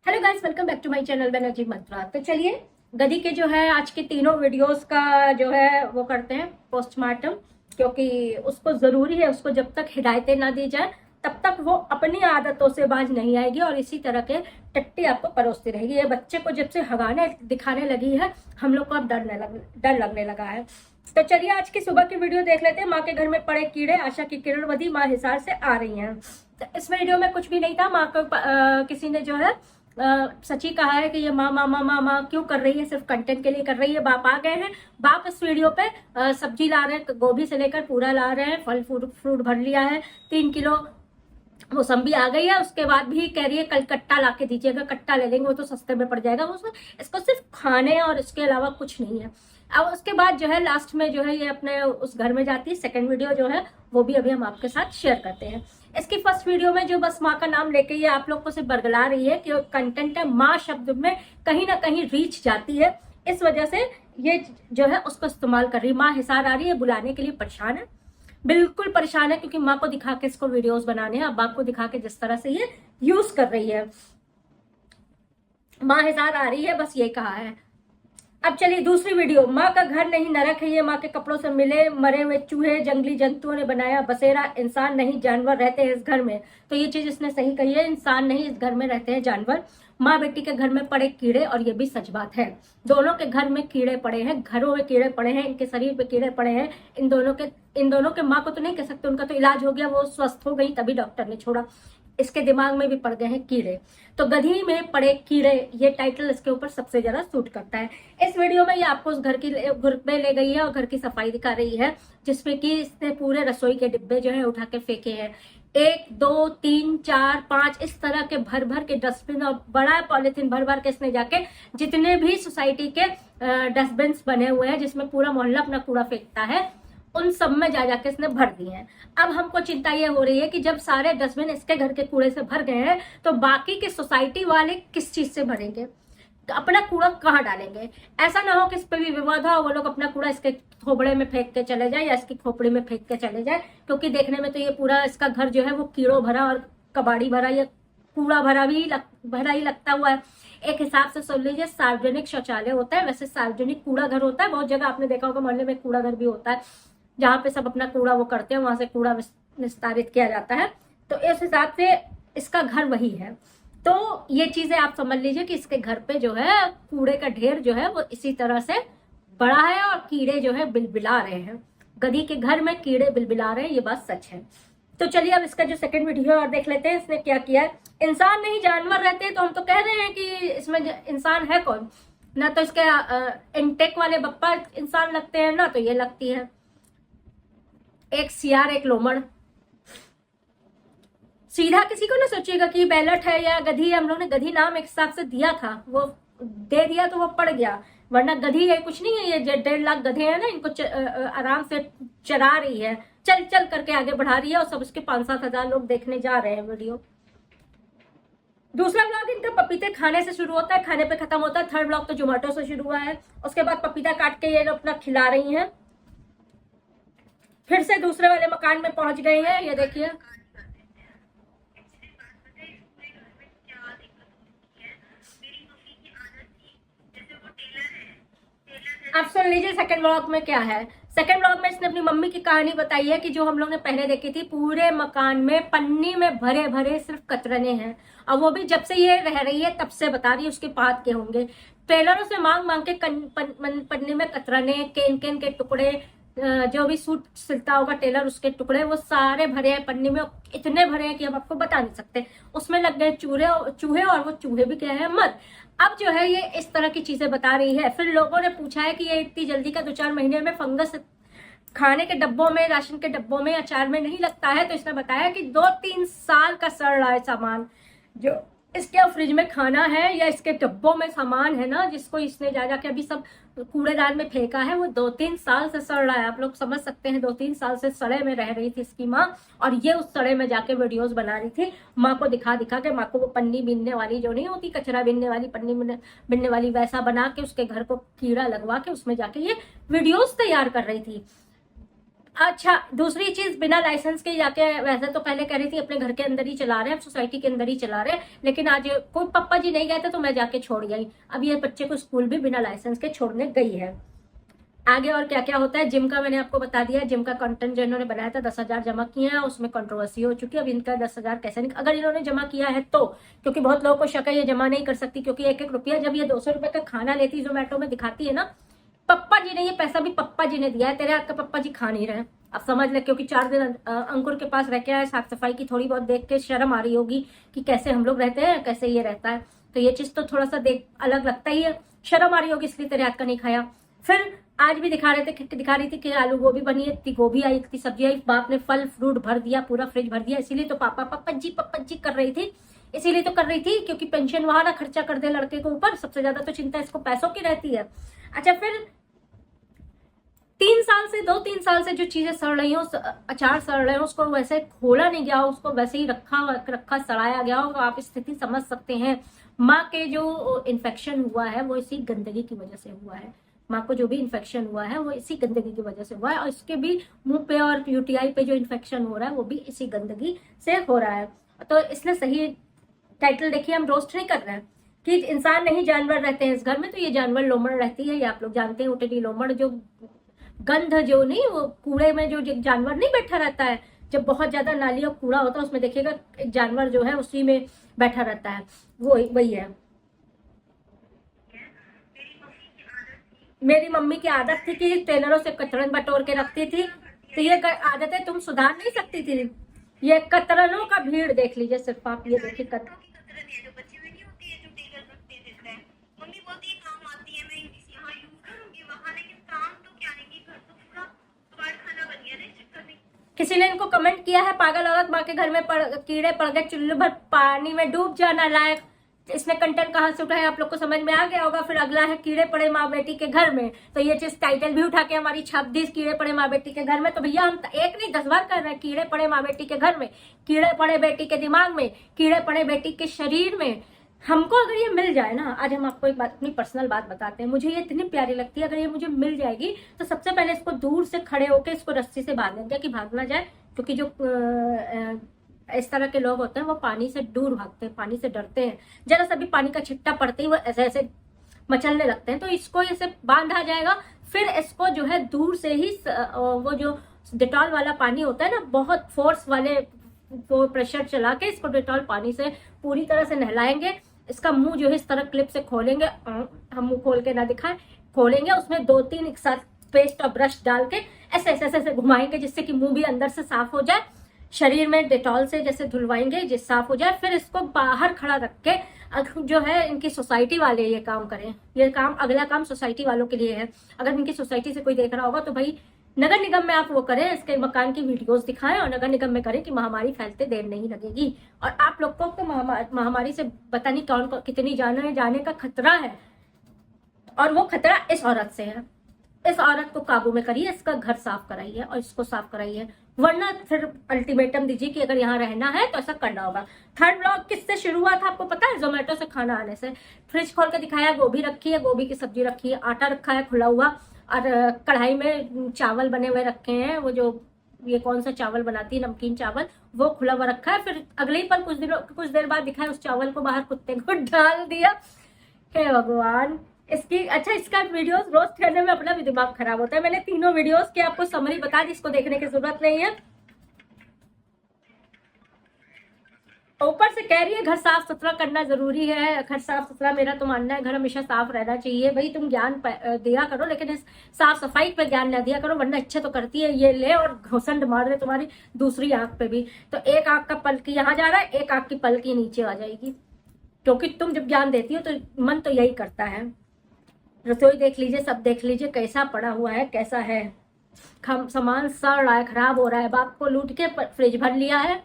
Hello guys, welcome back to my channel Banerjee Mantra. तो चलिए गधी के जो है आज के तीनों वीडियोस का जो है वो करते हैं पोस्टमार्टम, क्योंकि उसको जरूरी है। उसको जब तक हिदायतें ना दी जाए तब तक वो अपनी आदतों से बाज नहीं आएगी और इसी तरह के टट्टी आपको परोसती रहेगी। ये बच्चे को जब से हगाने दिखाने लगी है, हम लोग को अब डर लगने लगा है। तो चलिए आज की सुबह की वीडियो देख लेते हैं। माँ के घर में पड़े कीड़े, आशा की किरणवदी माँ हिसार से आ रही हैं। तो इस वीडियो में कुछ भी नहीं था। माँ को किसी ने जो है सच्ची कहा है कि ये माँ माँ माँ माँ माँ क्यों कर रही है, सिर्फ कंटेंट के लिए कर रही है। बाप आ गए हैं, बाप इस वीडियो पे सब्जी ला रहे हैं, गोभी से लेकर पूरा ला रहे हैं, फल फ्रूट भर लिया है, 3 किलो मौसम्बी आ गई है। उसके बाद भी कह रही है कल कट्टा ला के दीजिएगा, कट्टा ले लेंगे वो तो सस्ते में पड़ जाएगा। वो इसको सिर्फ खाने और इसके अलावा कुछ नहीं है। अब उसके बाद जो है लास्ट में जो है ये अपने उस घर में जाती है। सेकंड वीडियो जो है वो भी अभी हम आपके साथ शेयर करते हैं। इसकी फर्स्ट वीडियो में जो बस माँ का नाम लेके ये आप लोग को सिर्फ बरगला रही है कि कंटेंट है, माँ शब्द में कहीं ना कहीं रीच जाती है, इस वजह से ये जो है उसको इस्तेमाल कर रही है। माँ हिसार आ रही है, बुलाने के लिए परेशान है, बिल्कुल परेशान है, क्योंकि माँ को दिखा के इसको वीडियोस बनाने हैं। अब बाप को दिखा के जिस तरह से ये यूज कर रही है, माँ हिसार आ रही है, बस ये कहा है। अब चलिए दूसरी वीडियो। माँ का घर नहीं नरक है, ये माँ के कपड़ों से मिले मरे हुए चूहे जंगली जंतुओं ने बनाया बसेरा, इंसान नहीं जानवर रहते हैं इस घर में। तो ये चीज इसने सही कही है, इंसान नहीं इस घर में रहते हैं जानवर। माँ बेटी के घर में पड़े कीड़े, और ये भी सच बात है। दोनों के घर में कीड़े पड़े हैं, घरों में कीड़े पड़े हैं, इनके शरीर पे कीड़े पड़े हैं। इन दोनों के माँ को तो नहीं कह सकते, उनका तो इलाज हो गया, वो स्वस्थ हो गई तभी डॉक्टर ने छोड़ा। इसके दिमाग में भी पड़ गए हैं कीड़े। तो गधी में पड़े कीड़े, ये टाइटल इसके ऊपर सबसे ज्यादा सूट करता है। इस वीडियो में ये आपको उस घर पे ले गई है और घर की सफाई दिखा रही है, जिसमें कि इसने पूरे रसोई के डिब्बे जो है उठा के फेंके हैं। 1 2 3 4 5 इस तरह के भर भर के डस्टबिन और बड़ा पॉलिथीन भर भर के इसने जाके जितने भी सोसाइटी के डस्टबिन बने हुए हैं, जिसमें पूरा मोहल्ला अपना कूड़ा फेंकता है, उन सब में जा जाके इसने भर दिए हैं। अब हमको चिंता ये हो रही है कि जब सारे डस्टबिन इसके घर के कूड़े से भर गए हैं, तो बाकी के सोसाइटी वाले किस चीज से भरेंगे, तो अपना कूड़ा कहाँ डालेंगे। ऐसा ना हो कि इस पे भी विवाद हो, वो लोग अपना कूड़ा इसके खोपड़े में फेंक के चले जाए या इसकी खोपड़ी में फेंक के चले जाए, क्योंकि देखने में तो ये पूरा इसका घर जो है वो कीड़ों भरा और कबाड़ी भरा या कूड़ा भरा ही लगता हुआ है। एक हिसाब से सुन लीजिए, सार्वजनिक शौचालय होता है, वैसे सार्वजनिक कूड़ा घर होता है। बहुत जगह आपने देखा होगा मोहल्ले में कूड़ा घर भी होता है, जहां पे सब अपना कूड़ा वो करते हैं, वहां से कूड़ा निस्तारित किया जाता है। तो इस हिसाब से इसका घर वही है। तो ये चीजें आप समझ लीजिए कि इसके घर पे जो है कूड़े का ढेर जो है वो इसी तरह से बड़ा है और कीड़े जो है बिलबिला रहे हैं। गधी के घर में कीड़े बिलबिला रहे हैं, ये बात सच है। तो चलिए अब इसका जो सेकंड वीडियो है और देख लेते हैं इसने क्या किया है। इंसान नहीं जानवर रहते हैं, तो हम तो कह रहे हैं कि इसमें इंसान है कौन। ना तो इसके इनटेक वाले बप्पा इंसान लगते हैं, ना तो ये लगती है। एक सियार एक लोमड़, सीधा किसी को ना सोचिएगा कि बैलट है या गधी है। हम लोग ने गधी नाम एक हिसाब से दिया था, वो दे दिया तो वो पड़ गया, वरना गधी है कुछ नहीं है। ये 1.5 लाख गधे हैं ना, इनको आराम से चरा रही है, चल चल करके आगे बढ़ा रही है, और सब उसके 5-7 हजार लोग देखने जा रहे हैं वीडियो। दूसरा ब्लॉग इनका पपीते खाने से शुरू होता है, खाने पे खत्म होता है। थर्ड ब्लॉग तो जोमेटो से शुरू हुआ है। उसके बाद पपीता काट के ये अपना खिला रही हैं, फिर से दूसरे वाले मकान में पहुंच गए हैं। ये देखिए, आप सुन लीजिए सेकंड ब्लॉग में क्या है। सेकंड ब्लॉग में इसने अपनी मम्मी की कहानी बताई है कि जो हम लोग ने पहले देखी थी, पूरे मकान में पन्नी में भरे भरे सिर्फ कतरने हैं, और वो भी जब से ये रह रही है तब से बता रही है। उसके बाद के होंगे टेलरों से मांग मांग के पन्नी में कतरने, केन केन के टुकड़े, जो भी सूट सिलता होगा टेलर उसके टुकड़े, वो सारे भरे हैं पन्नी में। इतने भरे हैं कि हम आपको बता नहीं सकते। उसमें लग गए चूहे, और वो चूहे भी गए हैं मर। अब जो है ये इस तरह की चीजें बता रही है। फिर लोगों ने पूछा है कि ये इतनी जल्दी का 2-4 महीने में फंगस खाने के डब्बों में, राशन के डब्बों में, अचार में नहीं लगता है। तो इसने बताया कि 2-3 साल का सड़ रहा है सामान, जो इसके फ्रिज में खाना है या इसके डब्बों में सामान है ना, जिसको इसने जा जाके अभी सब कूड़ेदान में फेंका है, वो 2-3 साल से सड़ रहा है। आप लोग समझ सकते हैं, 2-3 साल से सड़े में रह रही थी इसकी माँ, और ये उस सड़े में जाके वीडियोस बना रही थी, माँ को दिखा दिखा के। माँ को वो पन्नी बीनने वाली जो नहीं होती, कचरा बीनने वाली पन्नी बीनने वाली, वैसा बना के उसके घर को कीड़ा लगवा के उसमें जाके ये वीडियोस तैयार कर रही थी। अच्छा, दूसरी चीज, बिना लाइसेंस के जाके, वैसे तो पहले कह रही थी अपने घर के अंदर ही चला रहे हैं, सोसाइटी के अंदर ही चला रहे हैं, लेकिन आज कोई पप्पा जी नहीं गए थे तो मैं जाके छोड़ गई। अब ये बच्चे को स्कूल भी बिना लाइसेंस के छोड़ने गई है। आगे और क्या क्या होता है। जिम का मैंने आपको बता दिया, जिम का कंटेंट जो इन्होंने बनाया था 10,000 जमा किए हैं, उसमें कंट्रोवर्सी हो चुकी है। अब इनका 10,000 कैसे नहीं, अगर इन्होंने जमा किया है तो, क्योंकि बहुत लोगों को शक है ये जमा नहीं कर सकती, क्योंकि 1-1 रुपया जब ये 200 रुपए का खाना लेती जोमेटो में दिखाती है ना, पप्पा जी ने, ये पैसा भी पप्पा जी ने दिया है, तेरे हाथ का पप्पा जी खा नहीं रहे। अब समझ ले, क्योंकि 4 दिन अंकुर के पास रह के आए, साफ सफाई की थोड़ी बहुत देख के शर्म आ रही होगी कि कैसे हम लोग रहते हैं, कैसे ये रहता है, तो ये चीज तो थोड़ा सा देख अलग लगता ही है, शर्म आ रही होगी, इसलिए तेरे हाथ का नहीं खाया। फिर आज भी दिखा रही थी कि आलू गोभी बनी है, इतनी गोभी आई, इतनी सब्जी आई, बाप ने फल फ्रूट भर दिया, पूरा फ्रिज भर दिया, इसीलिए तो पापा पप्पा जी कर रही थी, इसीलिए तो कर रही थी, क्योंकि पेंशन वहां ना खर्चा कर दे लड़के के ऊपर, सबसे ज्यादा तो चिंता इसको पैसों की रहती है। अच्छा, फिर 2-3 साल से जो चीजें सड़ रही हो, अचार सड़ रहे हो, उसको वैसे खोला नहीं गया हो, उसको वैसे ही रखा सड़ाया गया हो, आप स्थिति समझ सकते हैं। माँ के जो इन्फेक्शन हुआ है वो इसी गंदगी की वजह से हुआ है। माँ को जो भी इन्फेक्शन हुआ है वो इसी गंदगी की वजह से हुआ है, और इसके भी मुंह पे और यूटीआई पे जो इन्फेक्शन हो रहा है वो भी इसी गंदगी से हो रहा है। तो इसने सही टाइटल देखिए, हम रोस्ट नहीं कर रहे हैं कि इंसान नहीं जानवर रहते हैं इस घर में, तो ये जानवर लोमड़ रहती है, ये आप लोग जानते हैं, उटनी लोमड़, जो गंध जो नहीं, वो कूड़े में जो जानवर नहीं बैठा रहता है, जब बहुत ज्यादा नाली और कूड़ा होता है उसमें देखिएगा एक जानवर जो है उसी में बैठा रहता है, वो वही है। मेरी मम्मी की आदत थी कि टेलरों से कतरन बटोर के रखती थी, तो ये आदतें तुम सुधार नहीं सकती थी। ये कतरनों का भीड़ देख लीजिए, सिर्फ आप ये देखिए किसी ने इनको कमेंट किया है, पागल औरत, माँ के घर में कीड़े पड़ गए, चुल्लू भर पानी में डूब जाना लायक। इसने कंटेंट कहाँ से उठाया, आप लोग को समझ में आ गया होगा। फिर अगला है कीड़े पड़े माँ बेटी के घर में, तो ये चीज टाइटल भी उठा के हमारी छाप दी, कीड़े पड़े माँ बेटी के घर में। तो भैया हम एक नहीं 10 बार कर रहे हैं, कीड़े पड़े माँ बेटी के घर में, कीड़े पड़े बेटी के दिमाग में, कीड़े पड़े बेटी के शरीर में। हमको अगर ये मिल जाए ना, आज हम आपको एक बात, अपनी पर्सनल बात बताते हैं, मुझे ये इतनी प्यारी लगती है, अगर ये मुझे मिल जाएगी तो सबसे पहले इसको दूर से खड़े होकर इसको रस्सी से बांध देंगे कि भाग ना जाए, क्योंकि जो इस तरह के लोग होते हैं वो पानी से दूर भागते हैं, पानी से डरते हैं, जरा सा भी पानी का छिट्टा पड़ते ही वो ऐसे ऐसे मचलने लगते हैं। तो इसको ऐसे बांधा जाएगा, फिर इसको जो है दूर से ही वो जो डिटॉल वाला पानी होता है ना, बहुत फोर्स वाले वो प्रेशर चला के इसको डिटॉल पानी से पूरी तरह से नहलाएंगे। इसका मुंह जो है इस तरह क्लिप से खोलेंगे, हम मुंह खोल के ना दिखाएं, खोलेंगे, उसमें 2-3 एक साथ पेस्ट और ब्रश डाल के ऐसे ऐसे ऐसे घुमाएंगे, जिससे कि मुंह भी अंदर से साफ हो जाए, शरीर में डेटॉल से जैसे धुलवाएंगे जिस साफ हो जाए। फिर इसको बाहर खड़ा रख के जो है, इनकी सोसाइटी वाले ये काम करें, ये काम, अगला काम सोसाइटी वालों के लिए है। अगर इनकी सोसाइटी से कोई देख रहा होगा तो भाई नगर निगम में आप वो करें, इसके मकान की वीडियोस दिखाएं और नगर निगम में करें कि महामारी फैलते देर नहीं लगेगी। और आप लोग को तो महामारी से पता नहीं कौन कितनी जाने का खतरा है, और वो खतरा इस औरत से है। इस औरत को काबू में करिए, इसका घर साफ कराइए और इसको साफ कराइए, वरना फिर अल्टीमेटम दीजिए कि अगर यहाँ रहना है तो ऐसा करना होगा। थर्ड ब्लॉग किससे शुरू हुआ था आपको पता है? जोमेटो से खाना आने से। फ्रिज खोल के दिखाया, गोभी रखी है, गोभी की सब्जी रखी है, आटा रखा है खुला हुआ, और कढ़ाई में चावल बने हुए रखे हैं, वो जो ये कौन सा चावल बनाती है, नमकीन चावल, वो खुला हुआ रखा है। फिर अगले ही पल कुछ देर बाद दिखाया, उस चावल को बाहर कुत्ते को डाल दिया। हे भगवान, इसका वीडियोस रोस्ट करने में अपना भी दिमाग खराब होता है। मैंने तीनों वीडियोस की आपको समरी बता दी, इसको देखने की जरूरत नहीं है। ऊपर से कह रही है घर साफ सुथरा करना जरूरी है। घर साफ सुथरा, मेरा तो मानना है घर हमेशा साफ रहना चाहिए। भाई तुम ज्ञान दिया करो, लेकिन इस साफ सफाई पे ज्ञान ना दिया करो, वरना इच्छा तो करती है ये ले और घुसंड मार दे तुम्हारी दूसरी आंख पे भी। तो एक आंख का पलकी यहाँ जा रहा है, एक आंख की पलकी नीचे आ जाएगी, क्योंकि तुम जब ज्ञान देती हो तो मन तो यही करता है। रसोई देख लीजिए, सब देख लीजिए कैसा पड़ा हुआ है, कैसा है, सामान सड़ रहा है, खराब हो रहा है। बाप को लूट के फ्रिज भर लिया है।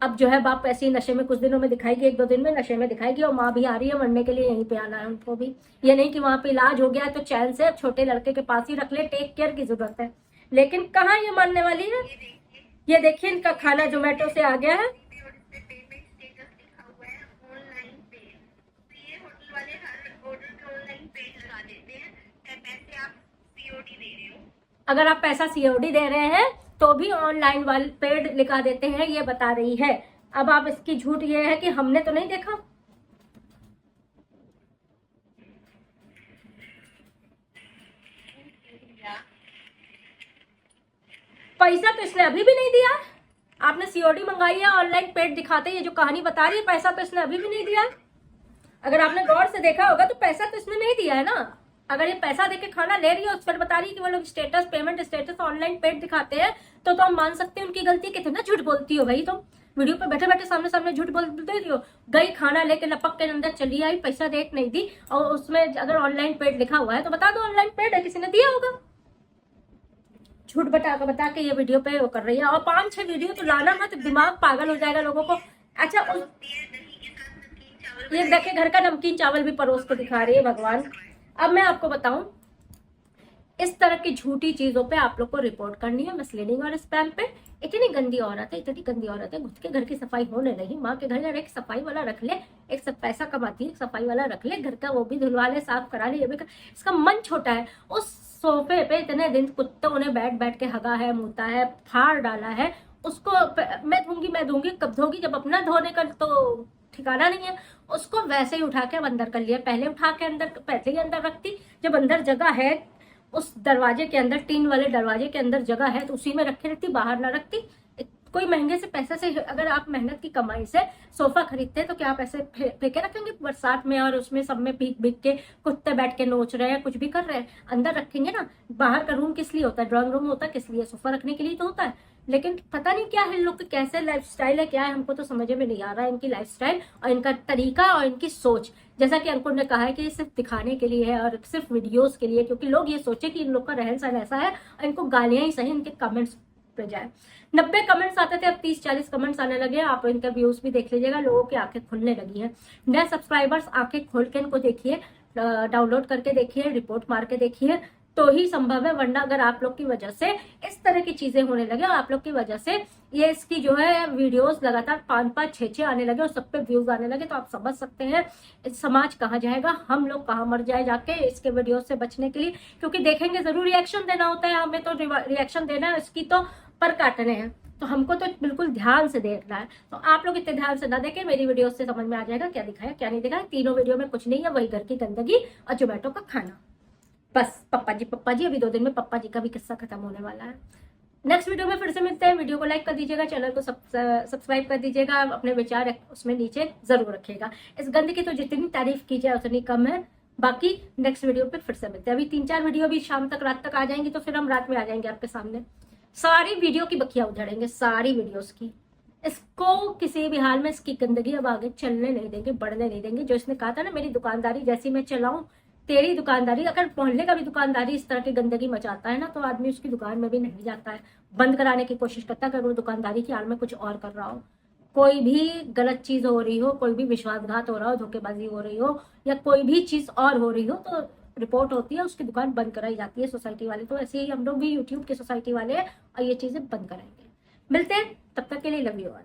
अब जो है बाप ऐसे ही नशे में कुछ दिनों में दिखाएगी, 1-2 दिन में नशे में दिखाएगी, और माँ भी आ रही है मरने के लिए, यहीं पे आना है उनको भी। ये नहीं कि वहां पे इलाज हो गया है तो चैन से छोटे लड़के के पास ही रख ले, टेक केयर की जरूरत है। लेकिन कहाँ ये मानने वाली है। ये देखिए इनका खाना जोमेटो से आ गया है। अगर आप पैसा सीओडी दे रहे हैं तो भी ऑनलाइन वाले पेड लिखा देते हैं, ये बता रही है। अब आप इसकी झूठ ये है कि हमने तो नहीं देखा। पैसा तो इसने अभी भी नहीं दिया। आपने सीओडी मंगाई है, ऑनलाइन पेड दिखाते ये जो कहानी बता रही है, पैसा तो इसने अभी भी नहीं दिया। अगर आपने गौर से देखा होगा तो पैसा तो इसने नहीं दिया है ना। अगर ये पैसा देके खाना ले रही है, उस पर बता रही है कि वो लोग status payment status online paid दिखाते हैं, तो हम मान सकते हैं उनकी गलती। कितना झूठ बोलती हो भाई तुम, वीडियो पे बैठे बैठे सामने सामने झूठ बोल देती हो। गई खाना लेके लपक के अंदर चली आई, पैसा देख नहीं दी, और उसमें अगर ऑनलाइन पेड लिखा हुआ है तो बता दो ऑनलाइन पेड है, किसी ने दिया होगा। झूठ बता के ये वीडियो पे वो कर रही है। और 5-6 वीडियो तो लाना मत, दिमाग पागल हो जाएगा लोगों को। अच्छा ये देखिए घर का नमकीन चावल भी परोस के दिखा रही है, भगवान। अब मैं आपको बताऊं, इस तरह की झूठी चीजों पे आप लोग को रिपोर्ट करनी है, मिसलीडिंग और स्पैम पे। इतनी गंदी औरत है, खुद के घर की सफाई होने लगी। माँ के घर यार एक सफाई वाला रख ले, एक सब पैसा कमाती है, सफाई वाला रख ले घर का, वो भी धुलवा ले, साफ करा ले। ये भी इसका मन छोटा है। उस सोफे पे इतने दिन कुत्तों ने बैठ बैठ के हगा है, मुता है, फाड़ डाला है, उसको मैं दूंगी कब धोगी, जब अपना धोने का तो ठिकाना नहीं है। उसको वैसे ही उठा के अंदर कर लिया। पहले उठा के अंदर, पहले ही अंदर रखती, जब अंदर जगह है उस दरवाजे के अंदर, टीन वाले दरवाजे के अंदर जगह है तो उसी में रखे रहती, बाहर ना रखती। कोई महंगे से पैसे से, अगर आप मेहनत की कमाई से सोफा खरीदते हैं तो क्या आप ऐसे फेंके रखेंगे बरसात में, और उसमें सब में भीग भीग के कुत्ते बैठ के नोच रहे हैं, कुछ भी कर रहे हैं, अंदर रखेंगे ना। बाहर का रूम किस लिए होता है, ड्राइंग रूम होता है किस लिए, सोफा रखने के लिए तो होता है। लेकिन पता नहीं क्या है लोग, कैसे लाइफस्टाइल है, क्या है, हमको तो समझ में नहीं आ रहा है इनकी लाइफस्टाइल और इनका तरीका और इनकी सोच। जैसा कि अंकुर ने कहा है कि सिर्फ दिखाने के लिए है और सिर्फ वीडियोस के लिए, क्योंकि लोग ये सोचे कि इन लोग का रहन सहन ऐसा है और इनको गालियां ही सही इनके कमेंट्स पे जाए। 90 कमेंट्स आते थे, अब 30-40 कमेंट्स आने लगे। आप इनके व्यूज भी देख लीजिएगा, लोगों की आंखें खुलने लगी हैं। नए सब्सक्राइबर्स आंखें खोल के इनको देखिए, डाउनलोड करके देखिए, रिपोर्ट मार के देखिए, तो ही संभव है। वरना अगर आप लोग की वजह से इस तरह की चीजें होने लगे और आप लोग की वजह से ये इसकी जो है वीडियोस लगातार 5-5, 6-6 आने लगे और सब पे व्यूज आने लगे, तो आप समझ सकते हैं समाज कहाँ जाएगा, हम लोग कहाँ मर जाए जाके इसके वीडियो से बचने के लिए। क्योंकि देखेंगे जरूर, रिएक्शन देना होता है, हमें तो रिएक्शन देना है, इसकी तो पर काटने हैं, तो हमको तो बिल्कुल ध्यान से देखना है। तो आप लोग इतने ध्यान से ना देखें, मेरी वीडियो से समझ में आ जाएगा क्या दिखाया क्या नहीं दिखाया। तीनों वीडियो में कुछ नहीं है, वही घर की गंदगी और जोमेटो का खाना। बस पप्पा जी, अभी 2 दिन में पप्पा जी का भी किस्सा खत्म होने वाला है। नेक्स्ट वीडियो में फिर से मिलते हैं। वीडियो को लाइक कर दीजिएगा, चैनल को सब्सक्राइब कर दीजिएगा, अपने विचार उसमें नीचे जरूर रखिएगा। इस गंद की तो जितनी तारीफ की जाए उतनी कम है। बाकी नेक्स्ट वीडियो पे फिर से मिलते हैं। अभी 3-4 वीडियो भी शाम तक, रात तक आ जाएंगी, तो फिर हम रात में आ जाएंगे आपके सामने। सारी वीडियो की बखिया उधेड़ेंगे, सारी वीडियोस की। इसको किसी भी हाल में इसकी गंदगी अब आगे चलने नहीं देंगे, बढ़ने नहीं देंगे। जो इसने कहा था ना, मेरी दुकानदारी जैसी मैं चलाऊं तेरी दुकानदारी, अगर मोहल्ले का भी दुकानदारी इस तरह की गंदगी मचाता है ना, तो आदमी उसकी दुकान में भी नहीं जाता है, बंद कराने की कोशिश करता है, अगर वो दुकानदारी की हाल में कुछ और कर रहा हो। कोई भी गलत चीज हो रही हो, कोई भी विश्वासघात हो रहा हो, धोखेबाजी हो रही हो, या कोई भी चीज और हो रही हो, तो रिपोर्ट होती है, उसकी दुकान बंद कराई जाती है सोसाइटी वाले। तो ऐसे ही हम लोग भी यूट्यूब की सोसाइटी वाले हैं और ये चीजें बंद कराएंगे। मिलते हैं, तब तक के लिए लव यू ऑल।